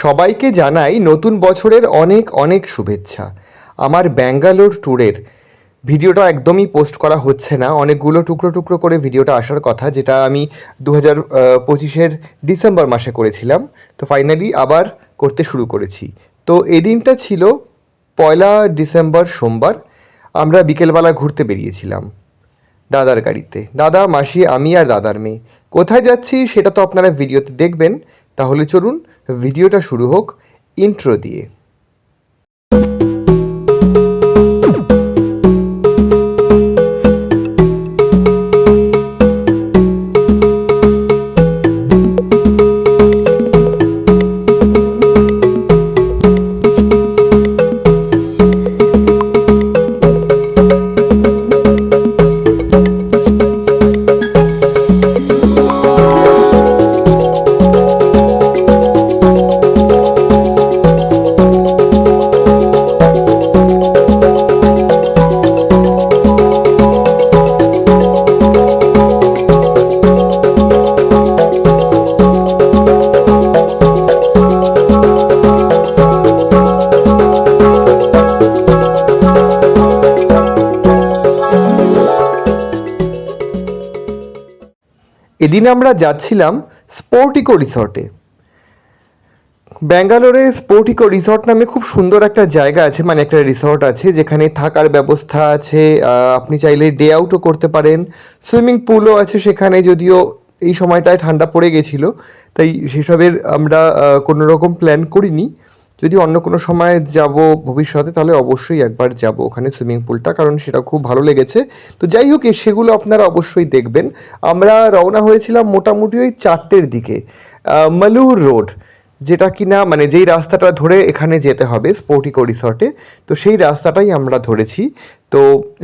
সবাইকে জানাই নতুন বছরের অনেক অনেক শুভেচ্ছা। আমার ব্যাঙ্গালোর ট্যুরের ভিডিওটা একদমই পোস্ট করা হচ্ছে না। অনেকগুলো টুকরো টুকরো করে ভিডিওটা আসার কথা, যেটা আমি 2025-এর ডিসেম্বর মাসে করেছিলাম। তো ফাইনালি আবার করতে শুরু করেছি। তো এই দিনটা ছিল 1 ডিসেম্বর সোমবার। আমরা বিকেলবেলা ঘুরতে বেরিয়েছিলাম দাদার গাড়িতে। দাদা, মাসি, আমি আর দাদার মেয়ে। কোথায় যাচ্ছি সেটা তো আপনারা ভিডিওতে দেখবেন। তাহলে চলুন ভিডিওটা শুরু হোক ইন্ট্রো দিয়ে। এদিন আমরা যাচ্ছিলাম স্পোর্টিকো রিসর্টে। ব্যাঙ্গালোরে স্পোর্টিকো রিসর্ট নামে খুব সুন্দর একটা জায়গা আছে, মানে একটা রিসর্ট আছে যেখানে থাকার ব্যবস্থা আছে। আপনি চাইলে ডে আউটও করতে পারেন। সুইমিং পুলও আছে সেখানে, যদিও এই সময়টায় ঠান্ডা পড়ে গেছিলো, তাই সেসবের আমরা কোনো রকম প্ল্যান করিনি। যদি অন্য কোনো সময় যাব ভবিষ্যতে, তাহলে অবশ্যই একবার যাব ওখানে সুইমিং পুলটা, কারণ সেটা খুব ভালো লেগেছে। তো যাই হোক, সেগুলো আপনারা অবশ্যই দেখবেন। আমরা রওনা হয়েছিলাম মোটামুটি ওই 4টের দিকে। মালুর রোড, যেটা কিনা মানে যেই রাস্তাটা ধরে এখানে যেতে হবে স্পোর্টিকো রিসর্টে, তো সেই রাস্তাটাই আমরা ধরেছি। তো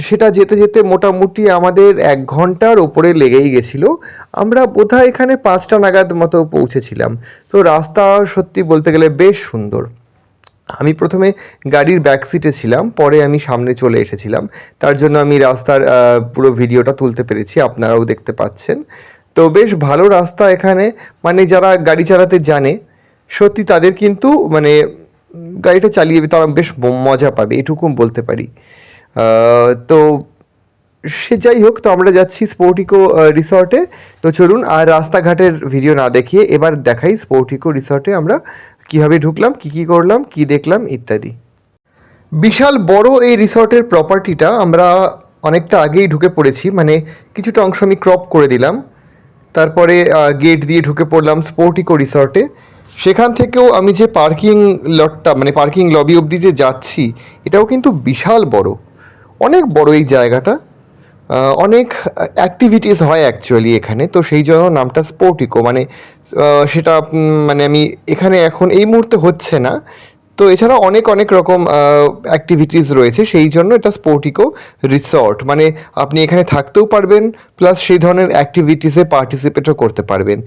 সেটা যেতে যেতে মোটামুটি আমাদের 1 ঘন্টার ওপরে লেগেই গেছিলো। আমরা বোধহয় এখানে 5টা নাগাদ মতো পৌঁছেছিলাম। তো রাস্তা সত্যি বলতে গেলে বেশ সুন্দর। আমি প্রথমে গাড়ির ব্যাক সিটে ছিলাম, পরে আমি সামনে চলে এসেছিলাম। তার জন্য আমি রাস্তার পুরো ভিডিওটা তুলতে পেরেছি, আপনারাও দেখতে পাচ্ছেন। তো বেশ ভালো রাস্তা এখানে, মানে যারা গাড়ি চালাতে জানে সত্যি তাদের কিন্তু মানে গাড়িটা চালিয়ে তারা বেশ মজা পাবে, এটুকু বলতে পারি। তো সে যাই হোক, তো আমরা যাচ্ছি স্পোর্টিকো রিসর্টে। তো চলুন আর রাস্তাঘাটের ভিডিও না দেখিয়ে এবার দেখাই স্পোর্টিকো রিসর্টে আমরা কীভাবে ঢুকলাম, কী করলাম, কী দেখলাম ইত্যাদি। বিশাল বড় এই রিসর্টের প্রপার্টিটা আমরা অনেকটা আগেই ঢুকে পড়েছি, মানে কিছুটা অংশ আমি ক্রপ করে দিলাম। তারপরে গেট দিয়ে ঢুকে পড়লাম স্পোর্টিকো রিসর্টে। সেখান থেকেও আমি যে পার্কিং লটটা, মানে পার্কিং লবি অবধি যে যাচ্ছি, এটাও কিন্তু বিশাল বড়, অনেক বড় এই জায়গাটা। অনেক অ্যাক্টিভিটিস হয় অ্যাকচুয়ালি এখানে, তো সেই জন্য নামটা স্পোর্টিকো। মানে সেটা মানে আমি এখানে এখন এই মুহূর্তে হচ্ছে না। তো এছাড়া অনেক অনেক রকম অ্যাক্টিভিটিস রয়েছে, সেই জন্য এটা স্পোর্টিকো রিসর্ট। মানে আপনি এখানে থাকতেও পারবেন, প্লাস সেই ধরনের অ্যাক্টিভিটিসে পার্টিসিপেটও করতে পারবেন,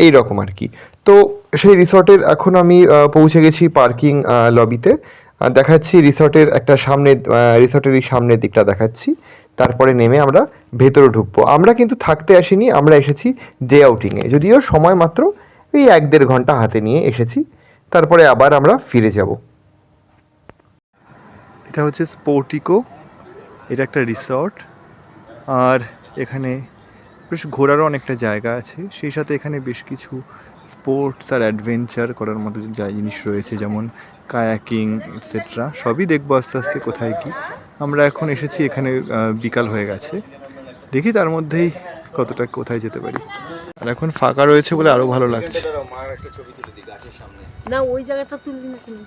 এই রকম আর কি। তো সেই রিসর্টের এখন আমি পৌঁছে গেছি পার্কিং লবিতে। দেখাচ্ছি রিসর্টের একটা সামনে, রিসর্টের এই সামনের দিকটা দেখাচ্ছি। তারপরে নেমে আমরা ভেতরে ঢুকবো। আমরা কিন্তু থাকতে আসিনি, আমরা এসেছি ডে আউটিংয়ে, যদিও সময় মাত্র এই 1-1.5 ঘন্টা হাতে নিয়ে এসেছি। তারপরে আবার আমরা ফিরে যাব। এটা হচ্ছে স্পোর্টিকো, এটা একটা রিসর্ট। আর এখানে বেশ ঘোরারও অনেকটা জায়গা আছে, সেই সাথে এখানে বেশ কিছু স্পোর্টস আর অ্যাডভেঞ্চার করার মতো যা জিনিস রয়েছে, যেমন কায়াকিং এটসেট্রা। সবই দেখবো আস্তে আস্তে কোথায় কি। আমরা এখন এসেছি এখানে, বিকাল হয়ে গেছে, দেখি তার মধ্যেই কতটা কোথায় যেতে পারি। আর এখন ফাঁকা রয়েছে বলে আরও ভালো লাগছে। না ওই জায়গাটা তুলবি না কেন?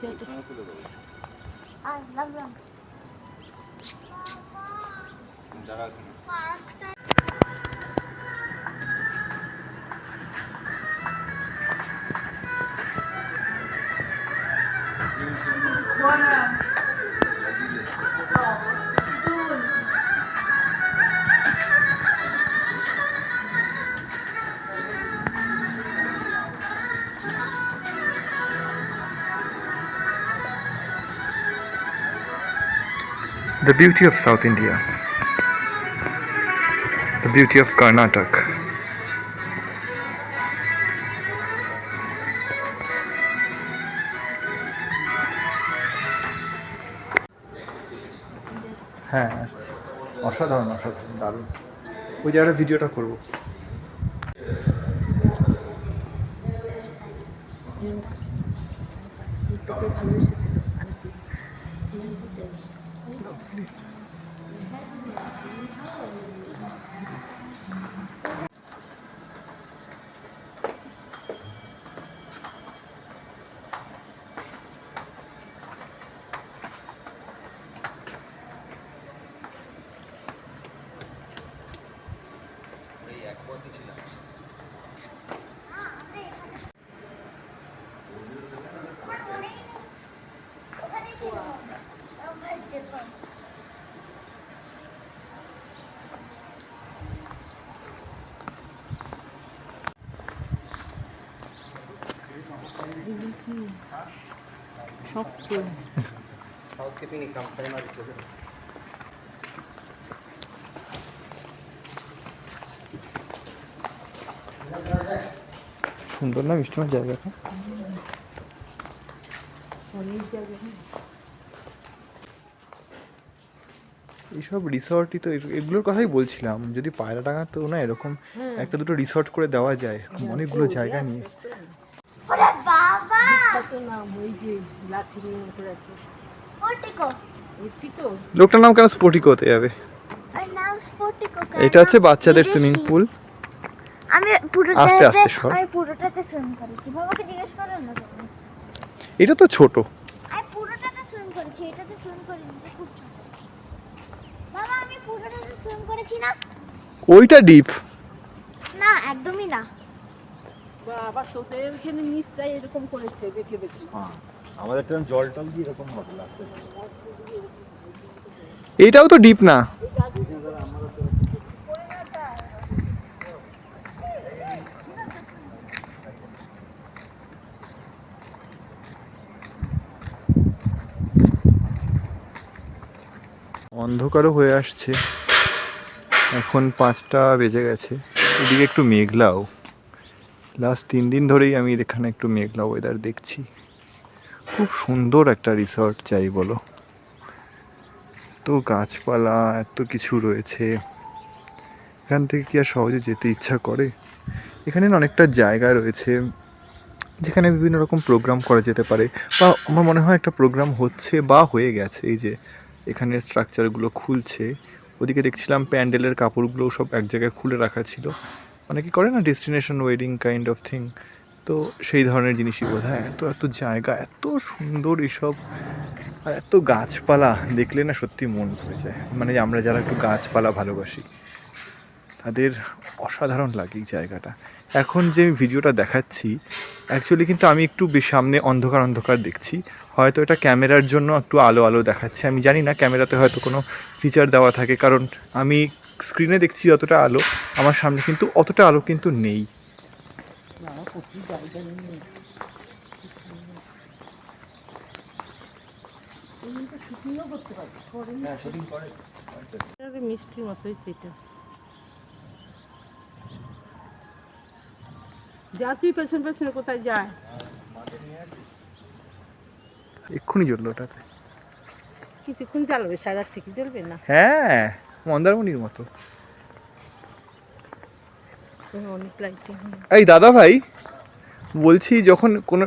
The beauty of South India, the beauty of Karnataka. হ্যাঁ আসছি। অসাধারণ অসাধারণ দারুণ। ওই জায়গাটা ভিডিওটা করবো। সুন্দর না মিষ্টি মাছ জায়গাটা? এইসব রিসর্টই তো এগুলোর কথাই বলছিলাম, যদি পায়রাডাঙ্গাতেও না এরকম একটা দুটো রিসর্ট করে দেওয়া যায় অনেকগুলো জায়গা নিয়ে। লোকটার নাম কেন স্পোর্টিকো হতে যাবে? এটা হচ্ছে বাচ্চাদের সুইমিং পুল। আমি আস্তে আস্তে সর। আমি পুরোটাতে সুইম করেছি। বাবাকে জিজ্ঞেস করো না তুমি। এটা তো ছোট। আমি পুরোটাতে সুইম করেছি, এটাতে সুইম করিনি, এটা খুব ছোট। বাবা আমি পুরোটাতে সুইম করেছি না? ওইটা ডিপ। না একদমই না। বাবা তোদের ওইখানে নিচটাই এরকম করেছে বেঁকে বেঁকে। আমাদের ট্রেন জল টল দিয়ে এরকম হবে লাগছে। এইটাও তো ডিপ না। অন্ধকারও হয়ে আসছে, এখন 5টা বেজে গেছে। এদিকে একটু মেঘলাও, লাস্ট 3 দিন ধরেই আমি এখানে একটু মেঘলা ওয়েদার দেখছি। খুব সুন্দর একটা রিসর্ট চাই বলো, তো গাছপালা এত কিছু রয়েছে, এখান থেকে কি আর সহজে যেতে ইচ্ছা করে? এখানে না অনেকটা জায়গা রয়েছে যেখানে বিভিন্ন রকম প্রোগ্রাম করা যেতে পারে, বা আমার মনে হয় একটা প্রোগ্রাম হচ্ছে বা হয়ে গেছে। এই যে এখানে স্ট্রাকচারগুলো খুলছে, ওদিকে দেখছিলাম প্যান্ডেলের কাপড়গুলো সব এক জায়গায় খুলে রাখা ছিল, অনেকে করে না destination wedding kind of thing, তো সেই ধরনের জিনিসই বোধ হয়। এত এত জায়গা, এত সুন্দর এসব, আর এত গাছপালা দেখলে না সত্যি মন ভরে যায়। মানে আমরা যারা একটু গাছপালা ভালোবাসি তাদের অসাধারণ লাগে এই জায়গাটা। এখন যে ভিডিওটা দেখাচ্ছি অ্যাকচুয়ালি কিন্তু আমি একটু সামনে অন্ধকার অন্ধকার দেখছি, হয়তো এটা ক্যামেরার জন্য একটু আলো আলো দেখাচ্ছে, আমি জানি না ক্যামেরাতে হয়তো কোনো ফিচার দেওয়া থাকে, কারণ আমি স্ক্রিনে দেখছি যতটা আলো, আমার সামনে কিন্তু অতটা আলো কিন্তু নেই। মিষ্টির মতোই সেটা। যা তুই পেছন পেছনে কোথায় যায়? এক্ষুনি জ্বললো ওটাতে। কিছুক্ষণ জ্বালবে, সারা থেকে জ্বলবে না। হ্যাঁ, মন্দারমণির মতো। অনেক লাইটিং। এই দাদা ভাই, বলছি যখন কোনো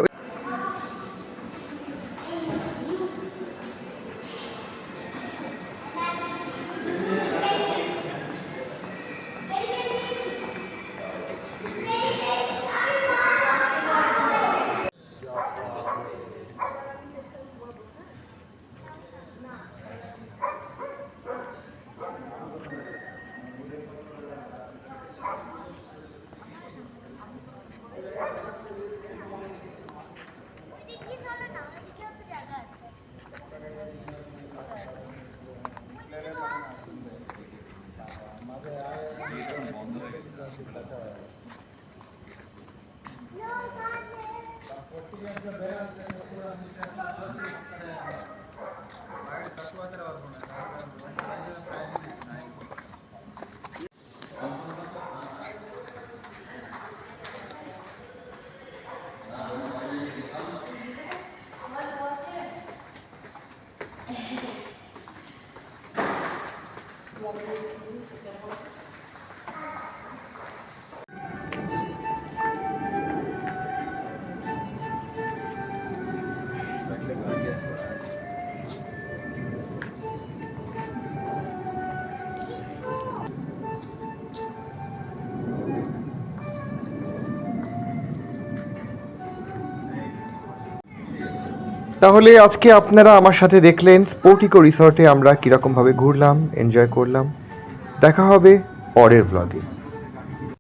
তাহলে আজকে আপনারা আমার সাথে দেখলেন স্পোর্টিকো রিসর্টে আমরা কীরকমভাবে ঘুরলাম, এনজয় করলাম। দেখা হবে পরের ব্লগে।